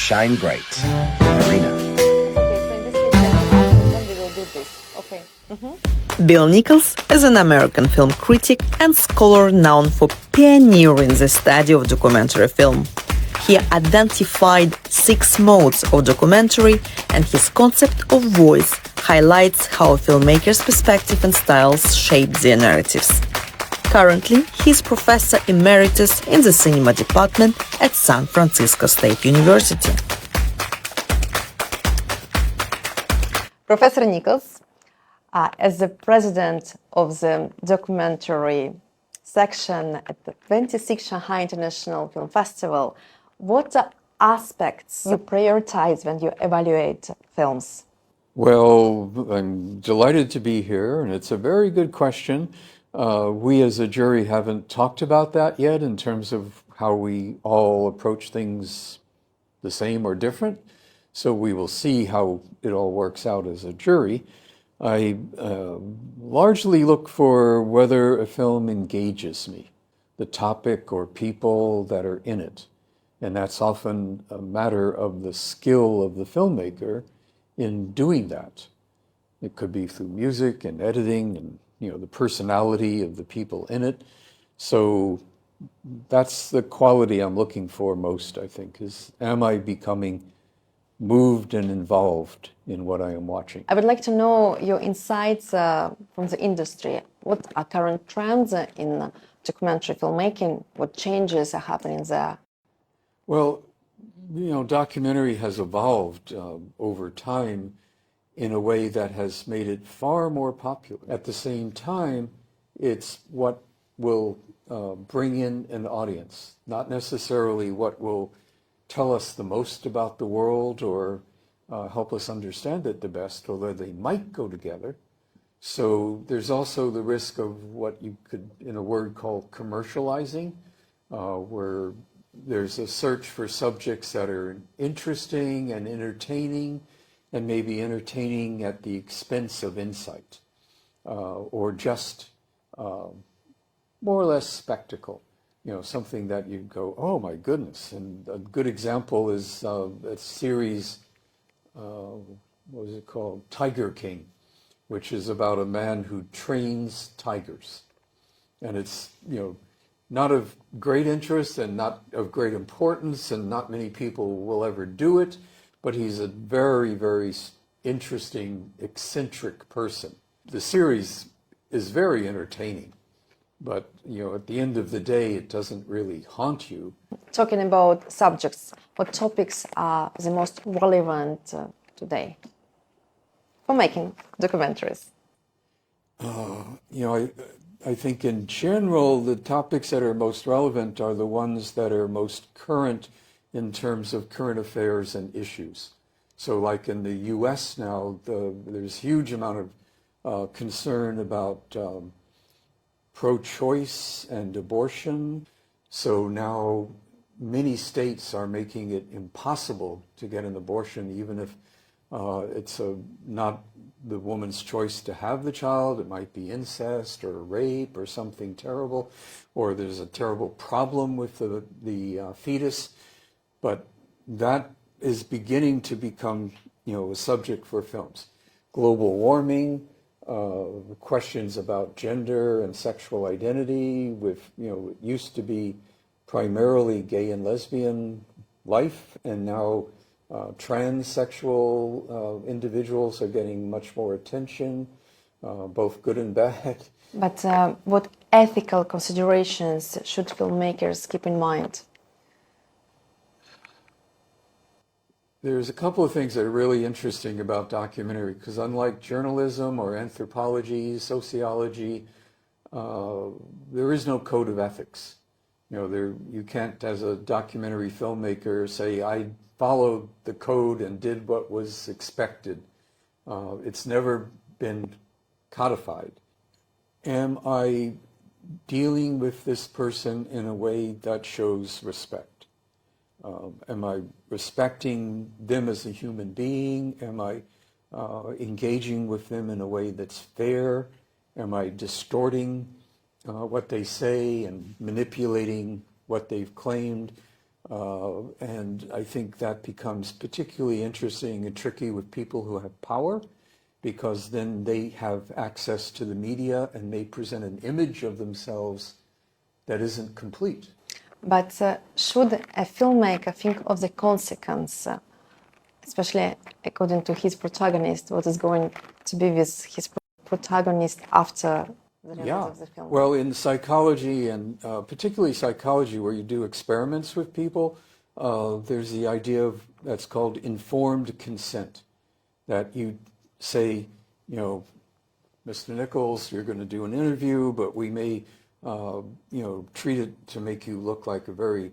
shine bright. Marina. Bill Nichols is an American film critic and scholar known for pioneering the study of documentary film. He identified 6 modes of documentary, and his concept of voice highlights how filmmakers' perspective and styles shape their narratives. Currently, he is Professor Emeritus in the Cinema Department at San Francisco State University. Professor Nichols, as the president of the documentary section at the 26th Shanghai International Film Festival, what aspects you prioritize when you evaluate films? Well, I'm delighted to be here, and it's a very good question. We as a jury haven't talked about that yet in terms of how we all approach things the same or different. So we will see how it all works out as a jury. I largely look for whether a film engages me, the topic or people that are in it. And that's often a matter of the skill of the filmmaker in doing that. It could be through music and editing and the personality of the people in it. So that's the quality I'm looking for most, I think, is am I becoming moved and involved in what I am watching? I would like to know your insights from the industry. What are current trends in documentary filmmaking? What changes are happening there? Well, documentary has evolved over time in a way that has made it far more popular. At the same time, it's what will bring in an audience, not necessarily what will tell us the most about the world or help us understand it the best, although they might go together. So there's also the risk of what you could, in a word, call commercializing, where there's a search for subjects that are interesting and entertaining, and maybe entertaining at the expense of insight, or just more or less spectacle. Something that you go, oh my goodness. And a good example is a series, what was it called? Tiger King, which is about a man who trains tigers. And it's, not of great interest and not of great importance, and not many people will ever do it, but he's a very, very interesting, eccentric person. The series is very entertaining, but at the end of the day, it doesn't really haunt you. Talking about subjects, what topics are the most relevant today for making documentaries? I think in general, the topics that are most relevant are the ones that are most current in terms of current affairs and issues. So like in the US now, there's a huge amount of concern about pro-choice and abortion. So now many states are making it impossible to get an abortion, even if it's not the woman's choice to have the child. It might be incest or rape or something terrible, or there's a terrible problem with the fetus. But that is beginning to become, a subject for films. Global warming, questions about gender and sexual identity with, it used to be primarily gay and lesbian life, and now transsexual individuals are getting much more attention, both good and bad. But what ethical considerations should filmmakers keep in mind? There's a couple of things that are really interesting about documentary, because unlike journalism or anthropology, sociology, there is no code of ethics. You can't, as a documentary filmmaker, say, I followed the code and did what was expected. It's never been codified. Am I dealing with this person in a way that shows respect? Am I respecting them as a human being? Am I engaging with them in a way that's fair? Am I distorting what they say and manipulating what they've claimed? And I think that becomes particularly interesting and tricky with people who have power, because then they have access to the media and may present an image of themselves that isn't complete. But should a filmmaker think of the consequence, especially according to his protagonist, what is going to be with his protagonist after the release of the film? Well, in psychology, and particularly psychology where you do experiments with people, there's the idea of that's called informed consent, that you say, you know, Mr. Nichols, you're going to do an interview, but we may treat it to make you look like a very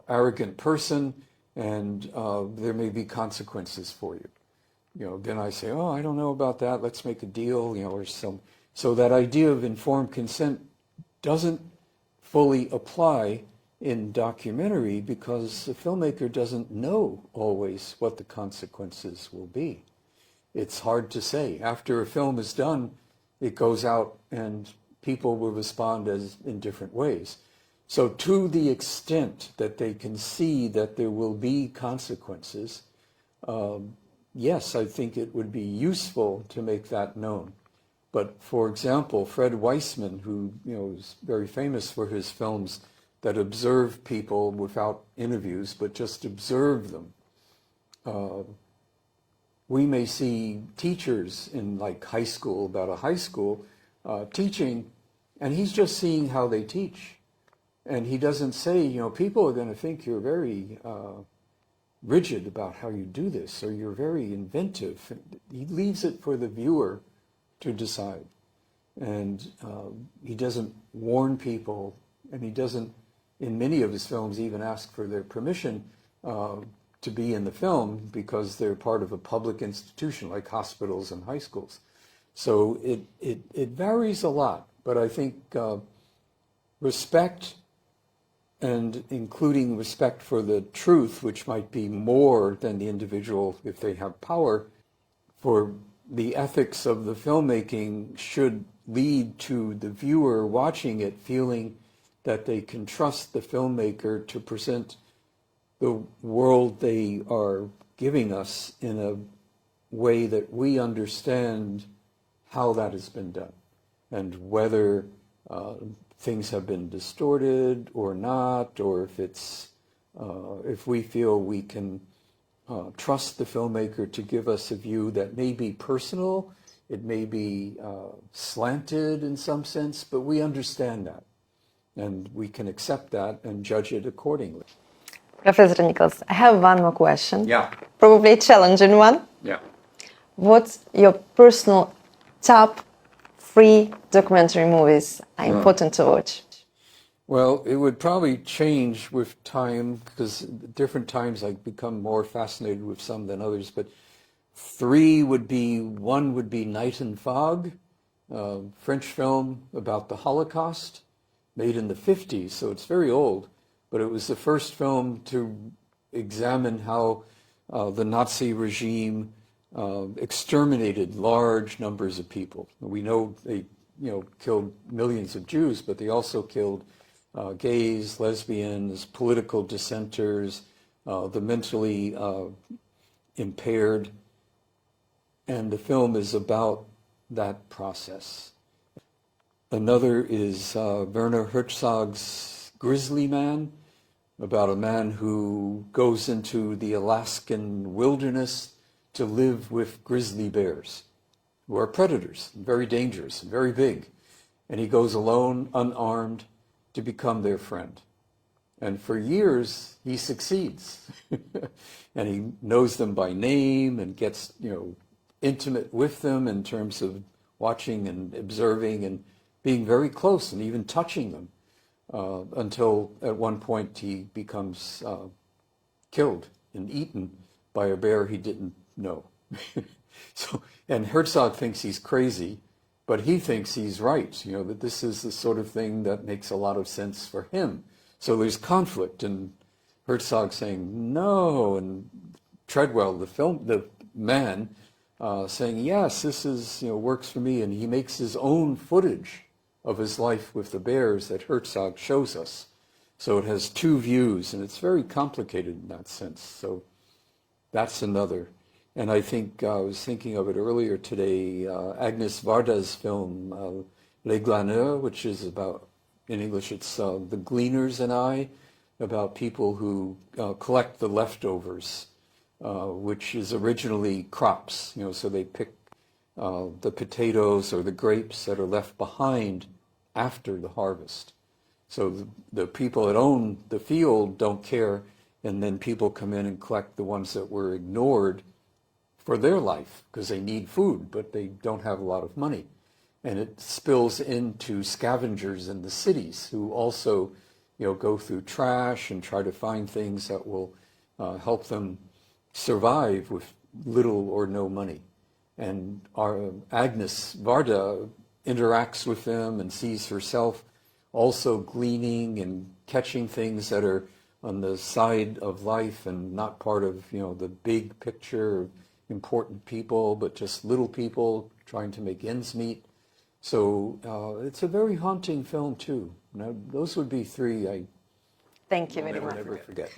arrogant person, and there may be consequences for you. Then I say, oh, I don't know about that. Let's make a deal, or some. So that idea of informed consent doesn't fully apply in documentary because the filmmaker doesn't know always what the consequences will be. It's hard to say. After a film is done, it goes out and people will respond in different ways. So to the extent that they can see that there will be consequences, yes, I think it would be useful to make that known. But for example, Fred Weissman, who is very famous for his films that observe people without interviews, but just observe them. We may see teachers in like high school, about a high school, teaching, and he's just seeing how they teach. And he doesn't say, people are going to think you're very rigid about how you do this, or you're very inventive. He leaves it for the viewer to decide. And he doesn't warn people, and he doesn't, in many of his films, even ask for their permission to be in the film because they're part of a public institution like hospitals and high schools. So it varies a lot, but I think respect, and including respect for the truth, which might be more than the individual if they have power, for the ethics of the filmmaking should lead to the viewer watching it feeling that they can trust the filmmaker to present the world they are giving us in a way that we understand how that has been done, and whether things have been distorted or not, or if we feel we can trust the filmmaker to give us a view that may be personal, it may be slanted in some sense, but we understand that, and we can accept that and judge it accordingly. Professor Nichols, I have one more question. Yeah. Probably a challenging one. Yeah. What's your personal top 3 documentary movies are important to watch? Well, it would probably change with time, because at different times I become more fascinated with some than others, but 3 would be, one would be Night and Fog, French film about the Holocaust, made in the 50s, so it's very old, but it was the first film to examine how the Nazi regime exterminated large numbers of people. We know they killed millions of Jews, but they also killed gays, lesbians, political dissenters, the mentally impaired, and the film is about that process. Another is Werner Herzog's Grizzly Man, about a man who goes into the Alaskan wilderness to live with grizzly bears, who are predators, very dangerous, very big. And he goes alone, unarmed, to become their friend. And for years, he succeeds. And he knows them by name and gets, intimate with them in terms of watching and observing and being very close and even touching them, until at one point he becomes killed and eaten by a bear he didn't know. And Herzog thinks he's crazy, but he thinks he's right, that this is the sort of thing that makes a lot of sense for him. So there's conflict, and Herzog saying no, and Treadwell, the man, saying, yes, this is, works for me, and he makes his own footage of his life with the bears that Herzog shows us. So it has two views, and it's very complicated in that sense. So that's another. And I think I was thinking of it earlier today, Agnes Varda's film, Les Glaneurs, which is about, in English it's The Gleaners and I, about people who collect the leftovers, which is originally crops, so they pick the potatoes or the grapes that are left behind after the harvest. So the people that own the field don't care, and then people come in and collect the ones that were ignored for their life because they need food, but they don't have a lot of money. And it spills into scavengers in the cities who also, go through trash and try to find things that will help them survive with little or no money. And our Agnes Varda interacts with them and sees herself also gleaning and catching things that are on the side of life and not part of, the big picture of important people, but just little people trying to make ends meet. So it's a very haunting film too. Now, those would be three I Thank you very much. never forget.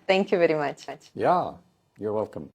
Thank you very much. Yeah, you're welcome.